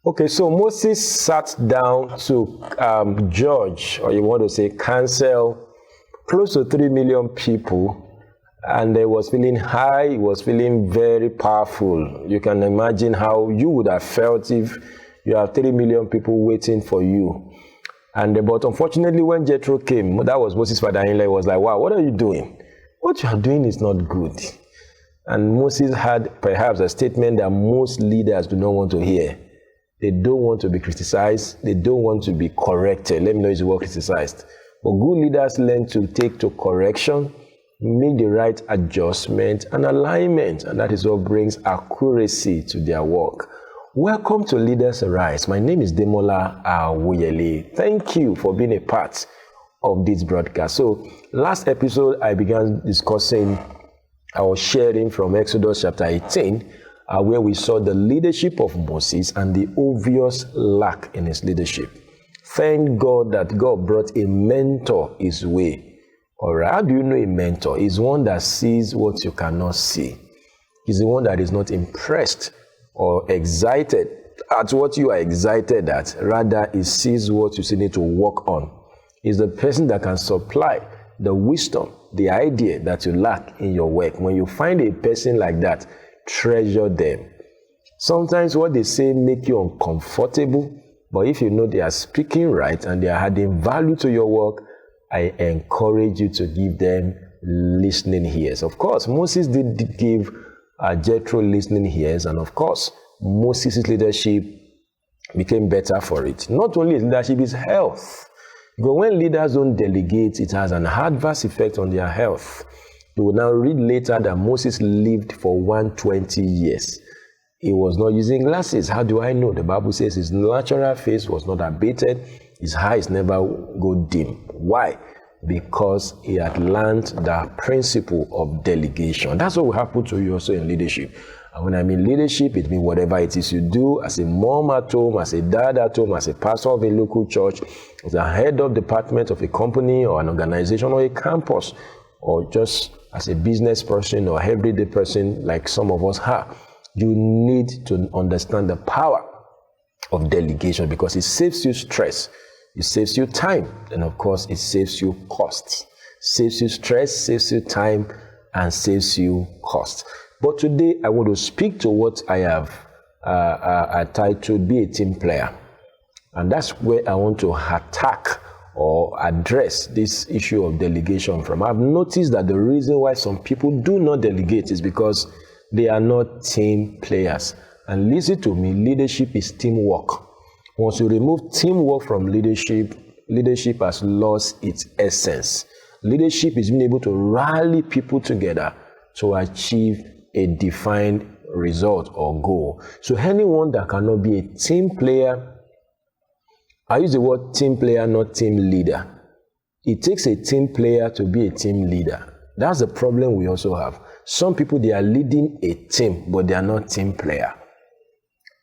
Okay, so Moses sat down to judge, or you want to say cancel, close to 3 million people, and he was feeling high, he was feeling very powerful. You can imagine how you would have felt if you have 3 million people waiting for you. But unfortunately, when Jethro came, that was Moses' father-in-law, he was like, wow, what are you doing? What you are doing is not good. And Moses had perhaps a statement that most leaders do not want to hear. They don't want to be criticized. They don't want to be corrected. Let me know if the word criticized. But good leaders learn to take to correction, make the right adjustment and alignment, and that is what brings accuracy to their work. Welcome to Leaders Arise. My name is Demola Awoyele. Thank you for being a part of this broadcast. So last episode, I began discussing, I was sharing from Exodus chapter 18, where we saw the leadership of Moses and the obvious lack in his leadership. Thank God that God brought a mentor his way. All right, how do you know a mentor? He's one that sees what you cannot see. He's the one that is not impressed or excited at what you are excited at. Rather, he sees what you still need to work on. He's the person that can supply the wisdom, the idea that you lack in your work. When you find a person like that, treasure them. Sometimes what they say make you uncomfortable, but if you know they are speaking right and they are adding value to your work, I encourage you to give them listening ears. Of course, Moses did give Jethro listening ears, and of course, Moses' leadership became better for it. Not only his leadership, his health. Because when leaders don't delegate, it has an adverse effect on their health. You will now read later that Moses lived for 120 years. He was not using glasses. How do I know? The Bible says his natural face was not abated. His eyes never go dim. Why? Because he had learned the principle of delegation. That's what will happen to you also in leadership. And when I mean leadership, it means whatever it is you do as a mom at home, as a dad at home, as a pastor of a local church, as a head of department of a company or an organization or a campus, or just as a business person or everyday person like some of us are. You need to understand the power of delegation because it saves you stress, it saves you time, and of course it saves you costs. Saves you stress, saves you time, and saves you cost. But today I want to speak to what I have titled Be a Team Player. And that's where I want to attack or address this issue of delegation from. I've noticed that the reason why some people do not delegate is because they are not team players. And listen to me, leadership is teamwork. Once you remove teamwork from leadership, leadership has lost its essence. Leadership is being able to rally people together to achieve a defined result or goal. So anyone that cannot be a team player, I use the word team player, not team leader. It takes a team player to be a team leader. That's the problem we also have. Some people, they are leading a team, but they are not team player.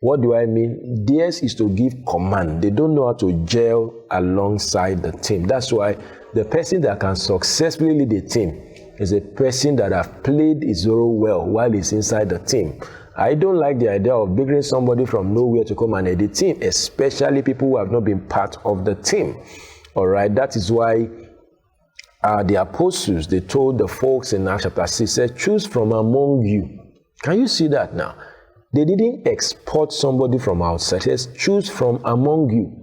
What do I mean? Theirs is to give command. They don't know how to gel alongside the team. That's why the person that can successfully lead a team is a person that has played his role well while he's inside the team. I don't like the idea of bringing somebody from nowhere to come and lead the team, especially people who have not been part of the team. All right, that is why the apostles, they told the folks in Acts chapter 6, said, choose from among you. Can you see that now? They didn't export somebody from outside. They said, choose from among you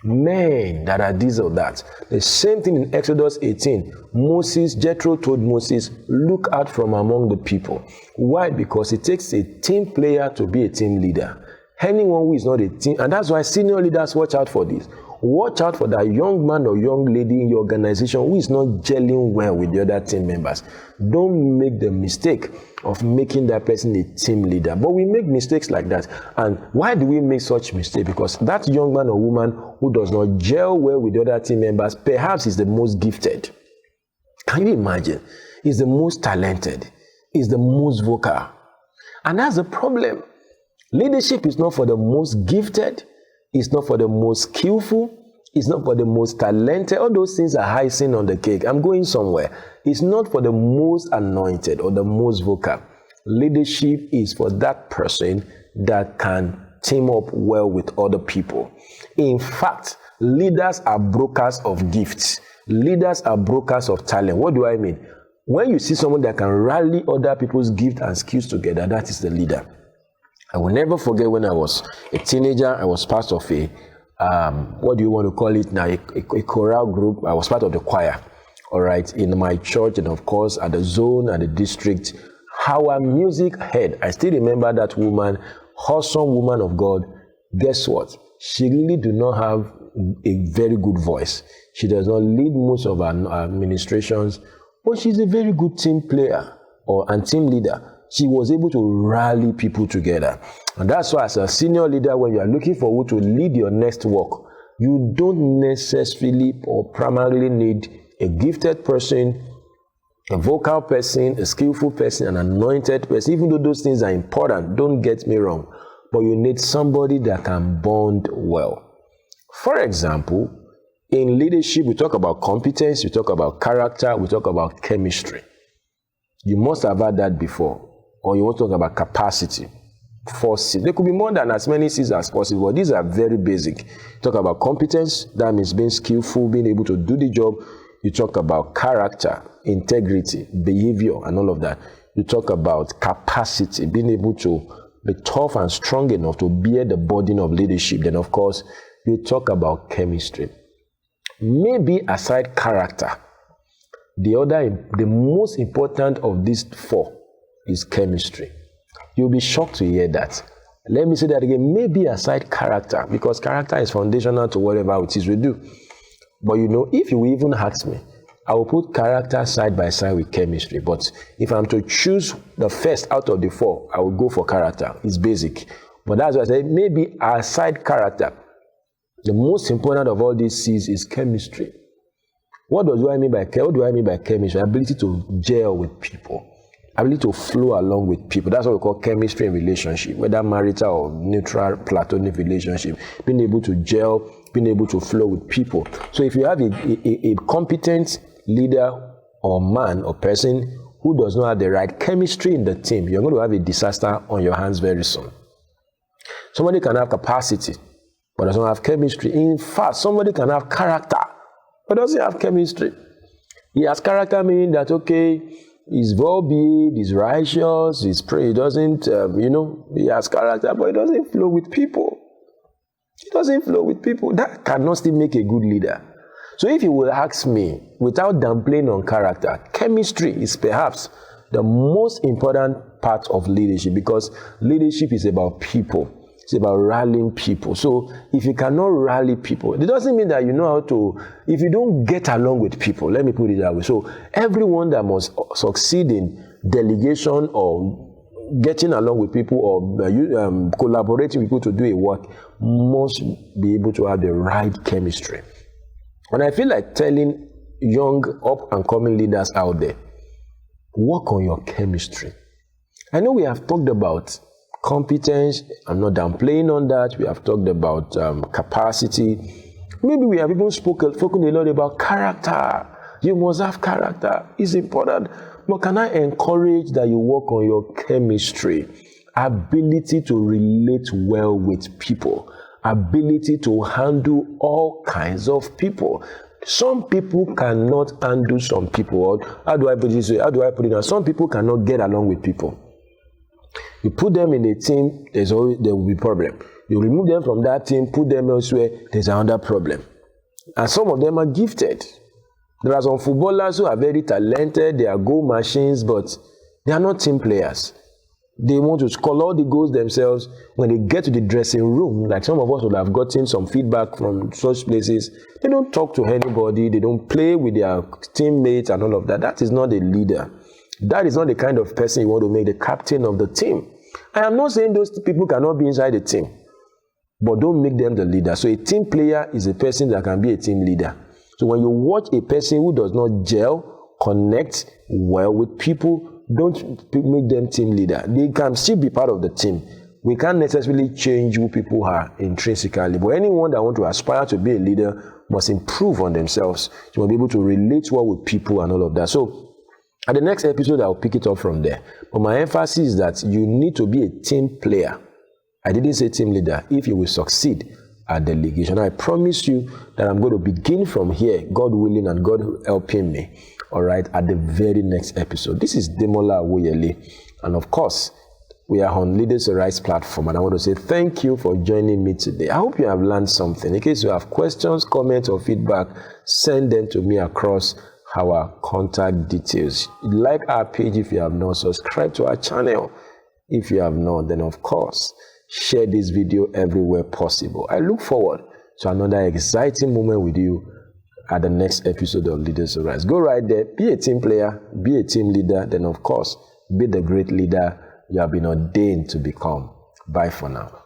men that are this or that. The same thing in Exodus 18. Jethro told Moses, look out from among the people. Why? Because it takes a team player to be a team leader. Anyone who is not a team, and that's why senior leaders watch out for this. Watch out for that young man or young lady in your organization who is not gelling well with the other team members. Don't make the mistake of making that person a team leader. But we make mistakes like that. And why do we make such mistakes? Because that young man or woman who does not gel well with the other team members perhaps is the most gifted. Can you imagine? Is the most talented, is the most vocal. And that's the problem. Leadership is not for the most gifted. It's not for the most skillful. It's not for the most talented. All those things are icing on the cake. I'm going somewhere. It's not for the most anointed or the most vocal. Leadership is for that person that can team up well with other people. In fact, leaders are brokers of gifts. Leaders are brokers of talent. What do I mean? When you see someone that can rally other people's gifts and skills together, that is the leader. I will never forget when I was a teenager, I was part of a, what do you want to call it now, a choral group. I was part of the choir, all right, in my church, and of course at the zone and the district. Our music head, I still remember that woman, awesome woman of God. Guess what? She really do not have a very good voice. She does not lead most of our administrations, but she's a very good team player and team leader. She was able to rally people together. And that's why as a senior leader, when you are looking for who to lead your next work, you don't necessarily or primarily need a gifted person, a vocal person, a skillful person, an anointed person. Even though those things are important, don't get me wrong, but you need somebody that can bond well. For example, in leadership, we talk about competence, we talk about character, we talk about chemistry. You must have had that before. Or you want to talk about capacity. 4 C's. There could be more than as many C's as possible, but these are very basic. Talk about competence, that means being skillful, being able to do the job. You talk about character, integrity, behavior, and all of that. You talk about capacity, being able to be tough and strong enough to bear the burden of leadership. Then, of course, you talk about chemistry. Maybe aside character, the most important of these 4 is chemistry. You'll be shocked to hear that. Let me say that again. Maybe aside character, because character is foundational to whatever it is we do. But you know, if you even ask me, I will put character side by side with chemistry. But if I'm to choose the first out of the 4, I will go for character. It's basic. But that's why I say maybe aside character, the most important of all these C's is chemistry. What do I mean by chemistry? Ability to gel with people. Ability to flow along with people. That's what we call chemistry in relationship, whether marital or neutral, platonic relationship. Being able to gel, being able to flow with people. So if you have a competent leader or man or person who does not have the right chemistry in the team, you're going to have a disaster on your hands very soon. Somebody can have capacity, but doesn't have chemistry. In fact, somebody can have character, but doesn't have chemistry. He has character meaning that, okay, he's well-behaved, he's righteous, he's pray. He doesn't, he has character, but he doesn't flow with people. He doesn't flow with people. That cannot still make a good leader. So if you will ask me, without downplaying on character, chemistry is perhaps the most important part of leadership, because leadership is about people. It's about rallying people. So if you cannot rally people, it doesn't mean that you know how to, if you don't get along with people, let me put it that way. So everyone that must succeed in delegation or getting along with people or collaborating with people to do a work must be able to have the right chemistry. And I feel like telling young up and coming leaders out there, work on your chemistry. I know we have talked about competence. I'm not downplaying on that. We have talked about capacity. Maybe we have even spoken a lot about character. You must have character. It's important. But can I encourage that you work on your chemistry? Ability to relate well with people. Ability to handle all kinds of people. Some people cannot handle some people. How do I put it now? Some people cannot get along with people. You put them in a team, there will be problem. You remove them from that team, put them elsewhere, there's another problem. And some of them are gifted. There are some footballers who are very talented, they are goal machines, but they are not team players. They want to score all the goals themselves. When they get to the dressing room, like some of us would have gotten some feedback from such places, they don't talk to anybody, they don't play with their teammates and all of that. That is not a leader. That is not the kind of person you want to make the captain of the team. I am not saying those people cannot be inside the team, but don't make them the leader. So a team player is a person that can be a team leader. So when you watch a person who does not gel, connect well with people, don't make them team leader. They can still be part of the team. We can't necessarily change who people are intrinsically, but anyone that wants to aspire to be a leader must improve on themselves. You must be able to relate well with people and all of that. So at the next episode, I'll pick it up from there. But my emphasis is that you need to be a team player. I didn't say team leader. If you will succeed at delegation, I promise you that I'm going to begin from here, God willing and God helping me, all right, at the very next episode. This is Demola Awoyele, and of course, we are on Leaders Arise platform, and I want to say thank you for joining me today. I hope you have learned something. In case you have questions, comments, or feedback, send them to me across our contact details. Like our page if you have not, subscribe to our channel if you have not, then of course, share this video everywhere possible. I look forward to another exciting moment with you at the next episode of Leaders Arise. Go right there, be a team player, be a team leader, then of course, be the great leader you have been ordained to become. Bye for now.